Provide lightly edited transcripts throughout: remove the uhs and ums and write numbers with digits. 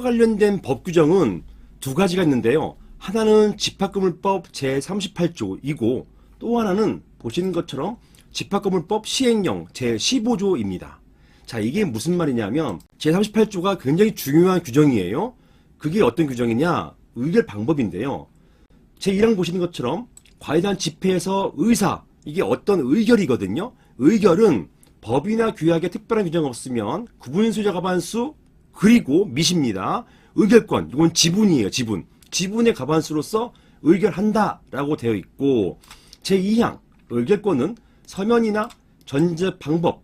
관련된 법 규정은 두 가지가 있는데요. 하나는 집합건물법 제38조이고 또 하나는 보시는 것처럼 집합건물법 시행령 제15조입니다. 자, 이게 무슨 말이냐면 제38조가 굉장히 중요한 규정이에요. 그게 어떤 규정이냐? 의결 방법인데요. 제1항 보시는 것처럼 과외단 집회에서 의사, 이게 어떤 의결이거든요. 의결은 법이나 규약에 특별한 규정 없으면 구분수자 과반수 그리고 밋입니다. 의결권, 이건 지분이에요. 지분의 과반수로서 의결한다라고 되어 있고 제2항 의결권은 서면이나 전제 방법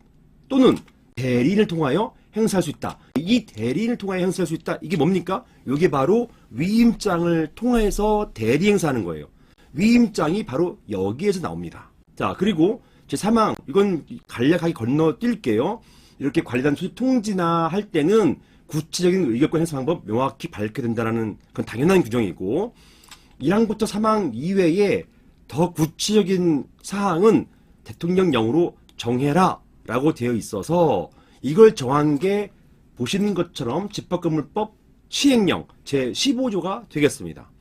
또는 대리인을 통하여 행사할 수 있다. 이 대리인을 통하여 행사할 수 있다. 이게 뭡니까? 이게 바로 위임장을 통해서 대리 행사하는 거예요. 위임장이 바로 여기에서 나옵니다. 자, 그리고 제3항 이건 간략하게 건너뛸게요. 이렇게 관리단 소집 통지나 할 때는 구체적인 의결권 행사 방법 명확히 밝혀야 된다는 그건 당연한 규정이고 1항부터 3항 이외에 더 구체적인 사항은 대통령령으로 정해라 라고 되어 있어서 이걸 정한 게 보시는 것처럼 집합건물법 시행령 제15조가 되겠습니다.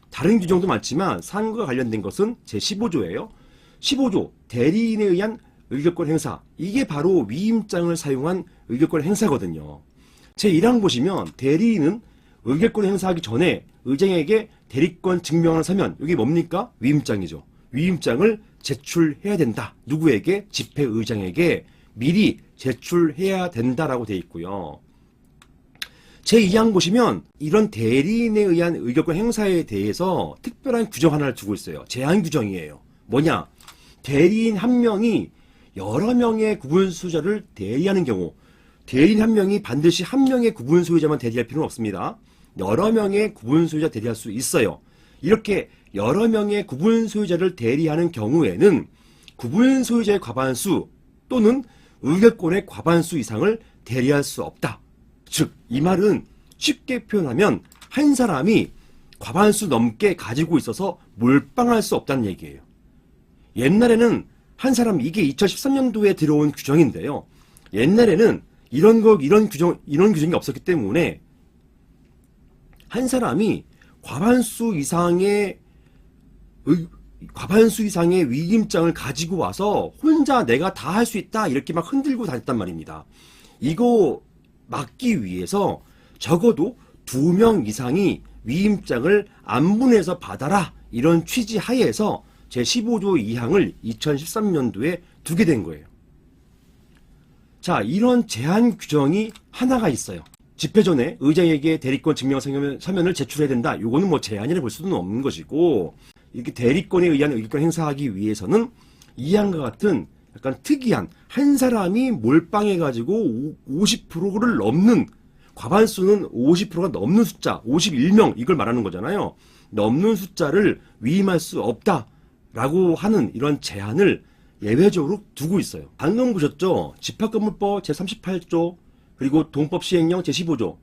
다른 규정도 많지만 사항과 관련된 것은 제15조예요. 15조 대리인에 의한 의결권 행사, 이게 바로 위임장을 사용한 의결권 행사거든요. 제1항 보시면 대리인은 의결권 행사하기 전에 의장에게 대리권 증명하는 서면, 이게 뭡니까? 위임장이죠. 위임장을 제출해야 된다. 누구에게? 집회의장에게 미리 제출해야 된다라고 되어 있고요. 제2항 보시면 이런 대리인에 의한 의결권 행사에 대해서 특별한 규정 하나를 두고 있어요. 제한 규정이에요. 뭐냐? 대리인 한 명이 여러 명의 구분수요자를 대리하는 경우 대리인 한 명이 반드시 한 명의 구분소유자만 대리할 필요는 없습니다. 여러 명의 구분소유자 대리할 수 있어요. 이렇게 여러 명의 구분소유자를 대리하는 경우에는 구분소유자의 과반수 또는 의결권의 과반수 이상을 대리할 수 없다. 즉, 이 말은 쉽게 표현하면 한 사람이 과반수 넘게 가지고 있어서 몰빵할 수 없다는 얘기예요. 옛날에는 한 사람, 이게 2013년도에 들어온 규정인데요. 옛날에는 이런 규정이 없었기 때문에 한 사람이 과반수 이상의 위임장을 가지고 와서 혼자 내가 다 할 수 있다 이렇게 막 흔들고 다녔단 말입니다. 이거 막기 위해서 적어도 2명 이상이 위임장을 안분해서 받아라 이런 취지 하에서 제15조 2항을 2013년도에 두게 된 거예요. 자, 이런 제한 규정이 하나가 있어요. 집회 전에 의장에게 대리권 증명 서면을 제출해야 된다. 이거는 뭐 제한이라 볼 수는 없는 것이고, 이렇게 대리권에 의한 의결권 행사하기 위해서는 이항과 같은 약간 특이한 한 사람이 몰빵해가지고 50%를 넘는, 과반수는 50%가 넘는 숫자, 51명 이걸 말하는 거잖아요. 넘는 숫자를 위임할 수 없다라고 하는 이런 제한을 예외적으로 두고 있어요. 방금 보셨죠? 집합건물법 제38조 그리고 동법 시행령 제15조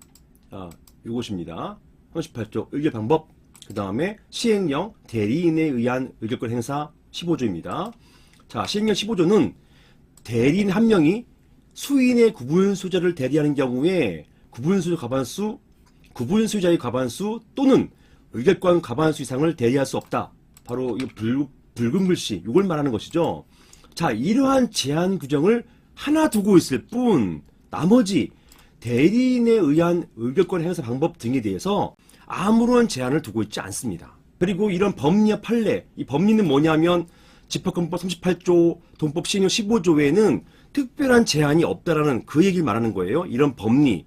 이것입니다. 38조 의결 방법, 그 다음에 시행령 대리인에 의한 의결권 행사 15조입니다. 자, 시행령 15조는 대리인 한 명이 수인의 구분수자를 대리하는 경우에 구분수자의 과반수 또는 의결권 과반수 이상을 대리할 수 없다. 바로 이 붉은 글씨, 이걸 말하는 것이죠. 자, 이러한 제한 규정을 하나 두고 있을 뿐 나머지 대리인에 의한 의결권 행사 방법 등에 대해서 아무런 제한을 두고 있지 않습니다. 그리고 이런 법리와 판례, 이 법리는 뭐냐면 집합건물법 38조, 동법 시행령 15조에는 특별한 제한이 없다라는 그 얘기를 말하는 거예요. 이런 법리,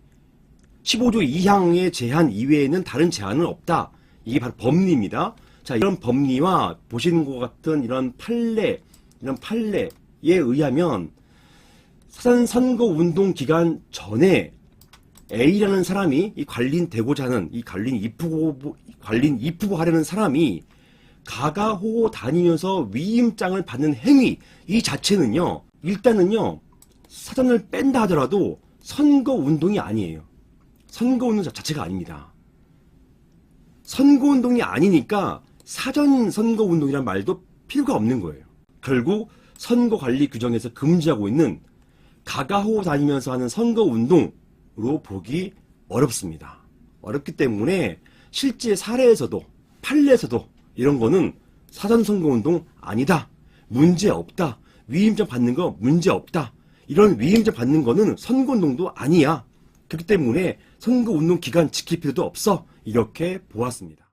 15조 2항의 제한 이외에는 다른 제한은 없다. 이게 바로 법리입니다. 자, 이런 법리와 보시는 것 같은 이런 판례에 의하면 선거운동 기간 전에 A라는 사람이 이 관린 되고자 하는 이 관린 입후보 하려는 사람이 가가호호 다니면서 위임장을 받는 행위 이 자체는요, 일단은요 사전을 뺀다 하더라도 선거운동이 아니에요. 선거운동 자체가 아닙니다. 선거운동이 아니니까 사전 선거운동이란 말도 필요가 없는 거예요. 결국 선거관리 규정에서 금지하고 있는 가가호호 다니면서 하는 선거운동으로 보기 어렵습니다. 어렵기 때문에 실제 사례에서도 판례에서도 이런 거는 사전선거운동 아니다, 문제 없다, 위임장 받는 거 문제 없다, 이런 위임장 받는 거는 선거운동도 아니야. 그렇기 때문에 선거운동 기간 지킬 필요도 없어. 이렇게 보았습니다.